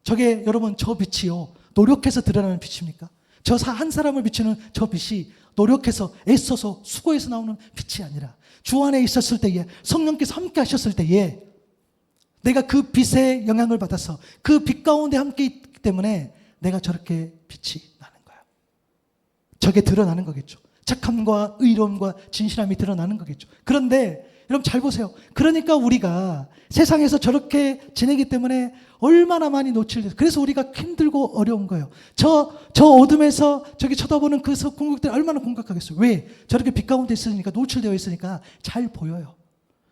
저게 여러분, 저 빛이요, 노력해서 드러나는 빛입니까? 저 한 사람을 비추는 저 빛이 노력해서 애써서 수고해서 나오는 빛이 아니라 주 안에 있었을 때에, 성령께서 함께 하셨을 때에 내가 그 빛의 영향을 받아서 그 빛 가운데 함께 있기 때문에 내가 저렇게 빛이 나는 거예요. 저게 드러나는 거겠죠. 착함과 의로움과 진실함이 드러나는 거겠죠. 그런데 여러분 잘 보세요. 그러니까 우리가 세상에서 저렇게 지내기 때문에 얼마나 많이 노출돼서, 그래서 우리가 힘들고 어려운 거예요. 저 어둠에서 저기 쳐다보는 그 공격들이 얼마나 공격하겠어요. 왜? 저렇게 빛 가운데 있으니까, 노출되어 있으니까 잘 보여요.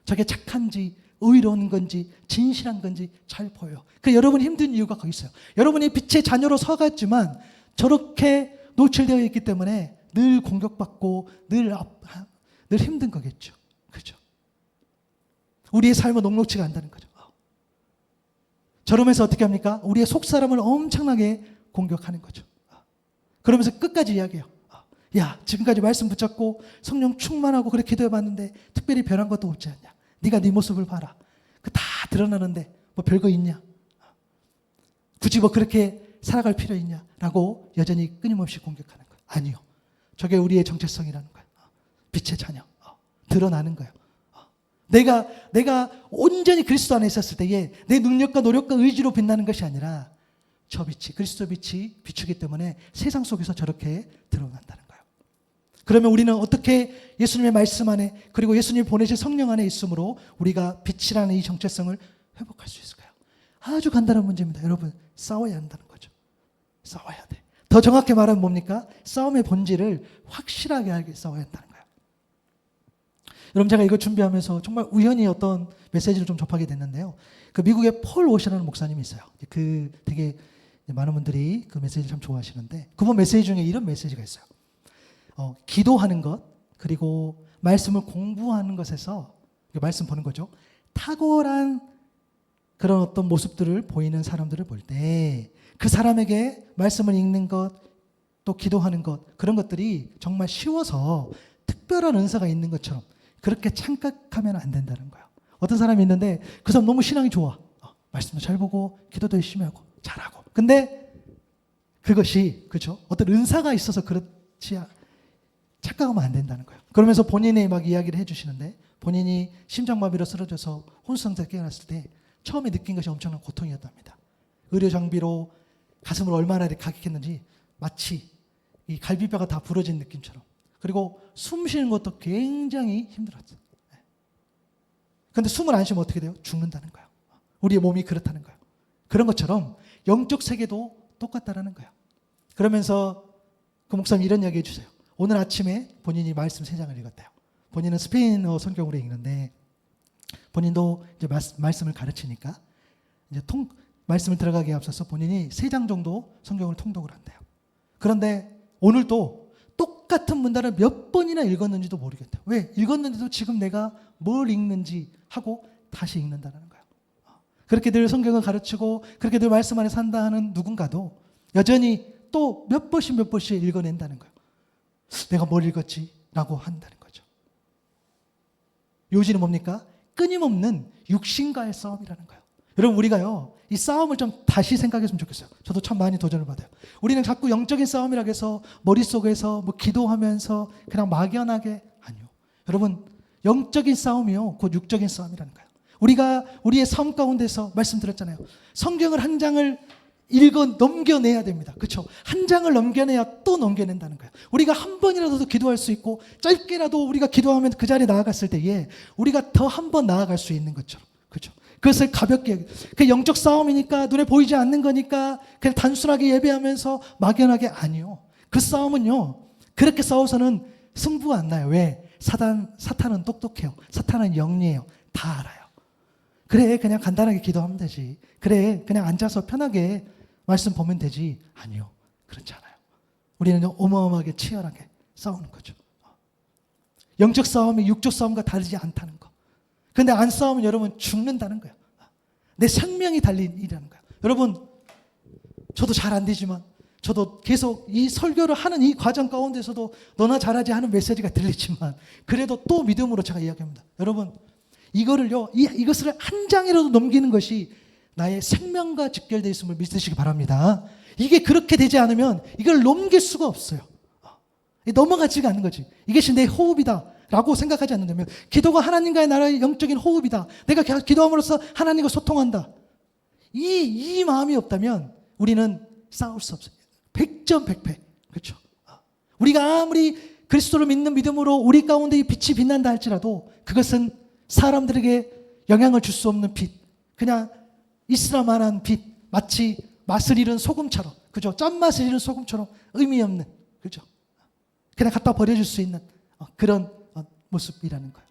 저게 착한지 의로운 건지 진실한 건지 잘 보여요. 그 여러분이 힘든 이유가 거기 있어요. 여러분이 빛의 자녀로 서갔지만 저렇게 노출되어 있기 때문에 늘 공격받고 늘 힘든 거겠죠. 그죠? 우리의 삶은 녹록지가 않다는 거죠. 저러면서 어떻게 합니까? 우리의 속사람을 엄청나게 공격하는 거죠. 그러면서 끝까지 이야기해요. 야, 지금까지 말씀 붙잡고 성령 충만하고 그렇게 기도해봤는데 특별히 변한 것도 없지 않냐. 네가 네 모습을 봐라. 그 다 드러나는데 뭐 별거 있냐. 굳이 뭐 그렇게 살아갈 필요 있냐. 라고 여전히 끊임없이 공격하는 거예요. 아니요. 저게 우리의 정체성이라는 거예요. 빛의 자녀. 드러나는 거예요. 내가 온전히 그리스도 안에 있었을 때에 내 능력과 노력과 의지로 빛나는 것이 아니라 저 빛이, 그리스도 빛이 비추기 때문에 세상 속에서 저렇게 드러난다는 거예요. 그러면 우리는 어떻게 예수님의 말씀 안에, 그리고 예수님이 보내신 성령 안에 있으므로 우리가 빛이라는 이 정체성을 회복할 수 있을까요? 아주 간단한 문제입니다. 여러분, 싸워야 한다는 거죠. 싸워야 돼. 더 정확히 말하면 뭡니까? 싸움의 본질을 확실하게 알게 싸워야 한다는 거예요. 여러분, 제가 이거 준비하면서 정말 우연히 어떤 메시지를 좀 접하게 됐는데요. 그 미국의 폴 워셔라는 목사님이 있어요. 그 되게 많은 분들이 그 메시지를 참 좋아하시는데, 그분 메시지 중에 이런 메시지가 있어요. 기도하는 것, 그리고 말씀을 공부하는 것에서, 말씀 보는 거죠. 탁월한 그런 어떤 모습들을 보이는 사람들을 볼 때 그 사람에게 말씀을 읽는 것, 또 기도하는 것, 그런 것들이 정말 쉬워서 특별한 은사가 있는 것처럼 그렇게 착각하면 안 된다는 거예요. 어떤 사람이 있는데 그 사람 너무 신앙이 좋아. 말씀도 잘 보고 기도도 열심히 하고 잘하고. 근데 그것이, 그렇죠? 어떤 은사가 있어서 그렇지, 착각하면 안 된다는 거예요. 그러면서 본인이 막 이야기를 해주시는데, 본인이 심장마비로 쓰러져서 혼수상태에 깨어났을 때 처음에 느낀 것이 엄청난 고통이었답니다. 의료 장비로 가슴을 얼마나 가격했는지 마치 이 갈비뼈가 다 부러진 느낌처럼. 그리고 숨 쉬는 것도 굉장히 힘들었어요. 그런데 숨을 안 쉬면 어떻게 돼요? 죽는다는 거예요. 우리의 몸이 그렇다는 거예요. 그런 것처럼 영적 세계도 똑같다라는 거예요. 그러면서 그 목사님 이런 이야기 해주세요. 오늘 아침에 본인이 말씀 3장을 읽었대요. 본인은 스페인어 성경으로 읽는데, 본인도 이제 말씀을 가르치니까 이제 말씀을 들어가기에 앞서서 본인이 3장 정도 성경을 통독을 한대요. 그런데 오늘도 똑같은 문단을 몇 번이나 읽었는지도 모르겠대요. 왜? 읽었는데도 지금 내가 뭘 읽는지 하고 다시 읽는다는 거예요. 그렇게 늘 성경을 가르치고 그렇게 늘 말씀 안에 산다 하는 누군가도 여전히 또 몇 번씩 읽어낸다는 거예요. 내가 뭘 읽었지? 라고 한다는 거죠. 요지는 뭡니까? 끊임없는 육신과의 싸움이라는 거예요. 여러분, 우리가요, 이 싸움을 좀 다시 생각했으면 좋겠어요. 저도 참 많이 도전을 받아요. 우리는 자꾸 영적인 싸움이라고 해서 머릿속에서 뭐 기도하면서 그냥 막연하게, 아니요. 여러분, 영적인 싸움이요, 곧 육적인 싸움이라는 거예요. 우리가 우리의 삶 가운데서 말씀드렸잖아요. 성경을 한 장을 넘겨내야 됩니다. 그렇죠? 한 장을 넘겨내야 또 넘겨낸다는 거예요. 우리가 한 번이라도 더 기도할 수 있고, 짧게라도 우리가 기도하면 그 자리에 나아갔을 때에 우리가 더 한 번 나아갈 수 있는 것처럼. 그렇죠? 그것을 가볍게, 그 영적 싸움이니까, 눈에 보이지 않는 거니까 그냥 단순하게 예배하면서 막연하게, 아니요. 그 싸움은요, 그렇게 싸워서는 승부가 안 나요. 왜? 사탄은 똑똑해요. 사탄은 영리해요. 다 알아요. 그래, 그냥 간단하게 기도하면 되지. 그래, 그냥 앉아서 편하게 말씀 보면 되지. 아니요. 그렇지 않아요. 우리는 어마어마하게 치열하게 싸우는 거죠. 영적 싸움이 육적 싸움과 다르지 않다는 거. 근데 안 싸우면 여러분 죽는다는 거예요. 내 생명이 달린 일이라는 거예요. 여러분, 저도 잘 안 되지만 저도 계속 이 설교를 하는 이 과정 가운데서도 너나 잘하지 하는 메시지가 들리지만 그래도 또 믿음으로 제가 이야기합니다. 여러분, 이것을 한 장이라도 넘기는 것이 나의 생명과 직결되어 있음을 믿으시기 바랍니다. 이게 그렇게 되지 않으면 이걸 넘길 수가 없어요. 넘어가지가 않는 거지. 이것이 내 호흡이다 라고 생각하지 않는다면, 기도가 하나님과의 나라의 영적인 호흡이다, 내가 기도함으로써 하나님과 소통한다, 이 마음이 없다면 우리는 싸울 수 없어요. 100점 100패. 그렇죠? 우리가 아무리 그리스도를 믿는 믿음으로 우리 가운데 이 빛이 빛난다 할지라도 그것은 사람들에게 영향을 줄 수 없는 빛, 그냥 있으라만한 빛, 마치 맛을 잃은 소금처럼, 그죠? 짠맛을 잃은 소금처럼 의미 없는, 그죠? 그냥 갖다 버려줄 수 있는 그런 모습이라는 거예요.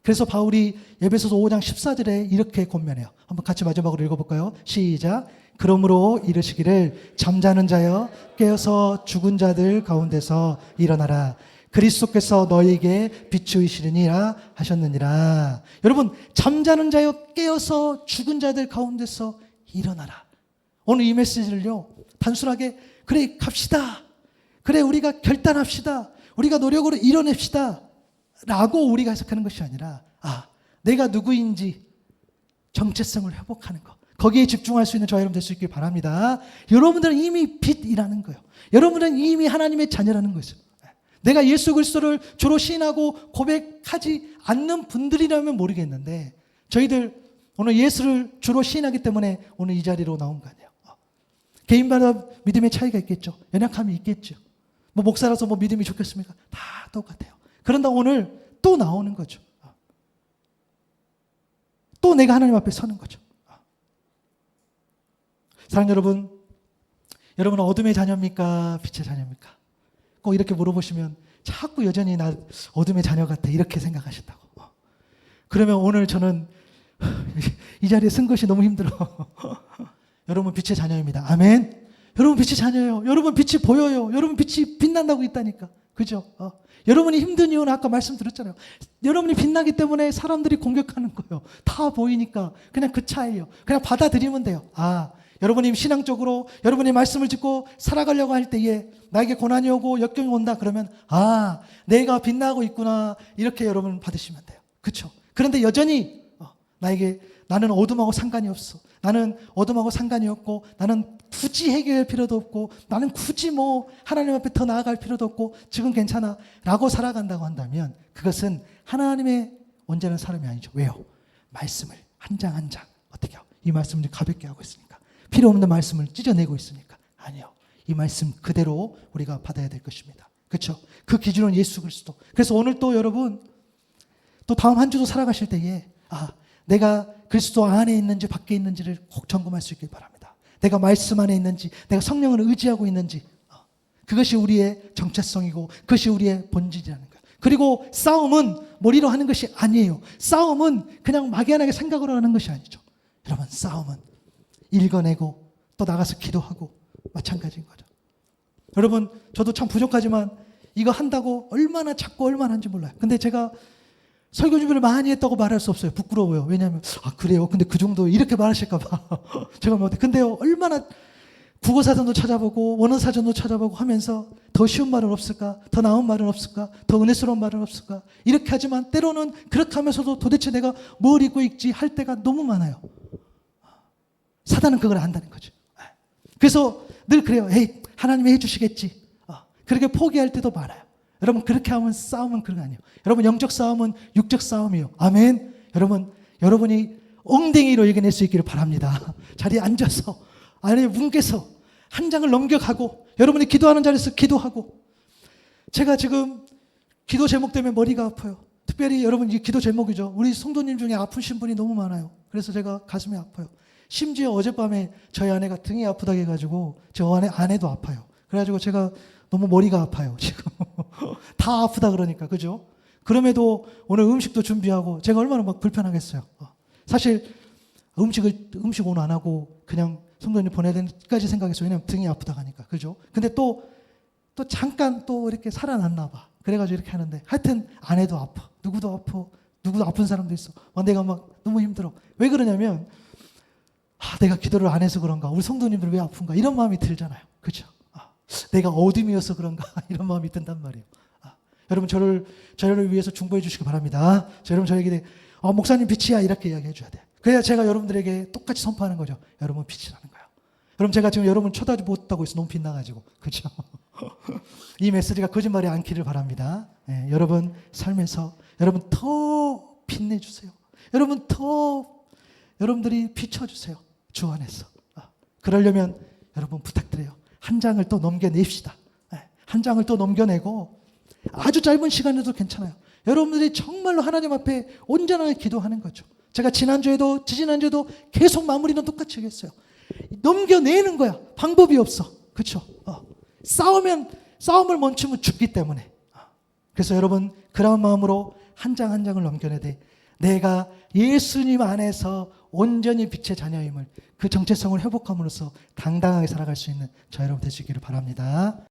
그래서 바울이 에베소서 5장 14절에 이렇게 권면해요. 한번 같이 마지막으로 읽어볼까요? 시작. 그러므로 이르시기를 잠자는 자여 깨어서 죽은 자들 가운데서 일어나라. 그리스도께서 너희에게 비추이시리니라 하셨느니라. 여러분, 잠자는 자여 깨어서 죽은 자들 가운데서 일어나라. 오늘 이 메시지를요, 단순하게 그래 갑시다, 그래 우리가 결단합시다, 우리가 노력으로 이뤄냅시다 라고 우리가 해석하는 것이 아니라, 내가 누구인지 정체성을 회복하는 것, 거기에 집중할 수 있는 저와 여러분 될 수 있길 바랍니다. 여러분들은 이미 빛이라는 거예요. 여러분은 이미 하나님의 자녀라는 거죠. 내가 예수 그리스도를 주로 시인하고 고백하지 않는 분들이라면 모르겠는데, 저희들 오늘 예수를 주로 시인하기 때문에 오늘 이 자리로 나온 거 아니에요. 개인마다 믿음의 차이가 있겠죠. 연약함이 있겠죠. 목사라서 믿음이 좋겠습니까? 다 똑같아요. 그런다 오늘 또 나오는 거죠. 또 내가 하나님 앞에 서는 거죠. 사랑하는 여러분, 여러분은 어둠의 자녀입니까? 빛의 자녀입니까? 꼭 이렇게 물어보시면 자꾸 여전히 나 어둠의 자녀 같아 이렇게 생각하신다고. 그러면 오늘 저는 이 자리에 쓴 것이 너무 힘들어. 여러분 빛의 자녀입니다. 아멘. 여러분 빛의 자녀예요. 여러분 빛이 보여요. 여러분 빛이 빛난다고 있다니까. 그죠? 여러분이 힘든 이유는 아까 말씀드렸잖아요. 여러분이 빛나기 때문에 사람들이 공격하는 거예요. 다 보이니까 그냥 그 차이예요. 그냥 받아들이면 돼요. 여러분이 신앙적으로 여러분이 말씀을 듣고 살아가려고 할 때에 나에게 고난이 오고 역경이 온다 그러면 내가 빛나고 있구나 이렇게 여러분 받으시면 돼요. 그렇죠? 그런데 여전히 나는 어둠하고 상관이 없어, 나는 어둠하고 상관이 없고, 나는 굳이 해결할 필요도 없고, 나는 굳이 하나님 앞에 더 나아갈 필요도 없고, 지금 괜찮아 라고 살아간다고 한다면 그것은 하나님의 온전한 사람이 아니죠. 왜요? 말씀을 한 장 한 장 어떻게 해요? 이 말씀을 가볍게 하고 있으니까, 필요 없는 말씀을 찢어내고 있으니까. 아니요, 이 말씀 그대로 우리가 받아야 될 것입니다. 그렇죠? 그 기준은 예수 그리스도. 그래서 오늘 또 여러분 또 다음 한 주도 살아가실 때에 내가 그리스도 안에 있는지 밖에 있는지를 꼭 점검할 수 있길 바랍니다. 내가 말씀 안에 있는지, 내가 성령을 의지하고 있는지, 그것이 우리의 정체성이고 그것이 우리의 본질이라는 거예요. 그리고 싸움은 머리로 하는 것이 아니에요. 싸움은 그냥 막연하게 생각으로 하는 것이 아니죠. 여러분, 싸움은 읽어내고 또 나가서 기도하고 마찬가지인 거죠. 여러분, 저도 참 부족하지만 이거 한다고 얼마나 찾고 얼마나 하는지 몰라요. 근데 제가 설교 준비를 많이 했다고 말할 수 없어요. 부끄러워요. 왜냐하면 그래요? 근데 그 정도 이렇게 말하실까 봐 제가 근데요, 얼마나 국어사전도 찾아보고 원어사전도 찾아보고 하면서 더 쉬운 말은 없을까? 더 나은 말은 없을까? 더 은혜스러운 말은 없을까? 이렇게 하지만 때로는 그렇게 하면서도 도대체 내가 뭘 읽고 읽지 할 때가 너무 많아요. 사단은 그걸 안다는 거죠. 그래서 늘 그래요. 하나님이 해주시겠지. 그렇게 포기할 때도 많아요. 여러분, 그렇게 하면 싸움은 그런 거 아니에요. 여러분, 영적 싸움은 육적 싸움이에요. 아멘. 여러분이 엉덩이로 이겨낼 수 있기를 바랍니다. 자리에 앉아서 안에 뭉개서 한 장을 넘겨가고, 여러분이 기도하는 자리에서 기도하고. 제가 지금 기도 제목 때문에 머리가 아파요. 특별히 여러분, 이 기도 제목이죠. 우리 성도님 중에 아프신 분이 너무 많아요. 그래서 제가 가슴이 아파요. 심지어 어젯밤에 저희 아내가 등이 아프다고 해가지고 저 아내도 아파요. 그래가지고 제가 너무 머리가 아파요 지금. 다 아프다 그러니까. 그죠? 그럼에도 오늘 음식도 준비하고 제가 얼마나 불편하겠어요. 사실 음식 오늘 안 하고 그냥 성도님 보내야 되는까지 생각했어요. 왜냐면 등이 아프다 하니까. 그죠? 근데 또 잠깐 또 이렇게 살아났나 봐. 그래가지고 이렇게 하는데 하여튼 아내도 아파. 누구도 아픈 사람도 있어. 내가 막 너무 힘들어. 왜 그러냐면 내가 기도를 안 해서 그런가? 우리 성도님들 왜 아픈가? 이런 마음이 들잖아요. 그죠? 내가 어둠이어서 그런가? 이런 마음이 든단 말이에요. 여러분 저를 위해서 중보해 주시기 바랍니다. 여러분 저에게 목사님 빛이야 이렇게 이야기해 줘야 돼요. 그래야 제가 여러분들에게 똑같이 선포하는 거죠. 여러분 빛이라는 거예요. 여러분 제가 지금 여러분 쳐다보지 못하고 있어. 너무 빛나가지고. 그렇죠? 이 메시지가 거짓말이 않기를 바랍니다. 네, 여러분 삶에서 여러분 더 빛내주세요. 여러분들이 비춰주세요. 주 안에서. 그러려면 여러분 부탁드려요. 한 장을 또 넘겨냅시다. 네, 한 장을 또 넘겨내고 아주 짧은 시간에도 괜찮아요. 여러분들이 정말로 하나님 앞에 온전하게 기도하는 거죠. 제가 지난주에도 지지난주에도 계속 마무리는 똑같이 얘기했어요. 넘겨내는 거야. 방법이 없어. 그렇죠? 싸움을 멈추면 죽기 때문에. 그래서 여러분 그런 마음으로 한 장 한 장을 넘겨내야 돼. 내가 예수님 안에서 온전히 빛의 자녀임을 그 정체성을 회복함으로써 당당하게 살아갈 수 있는 저 여러분 되시기를 바랍니다.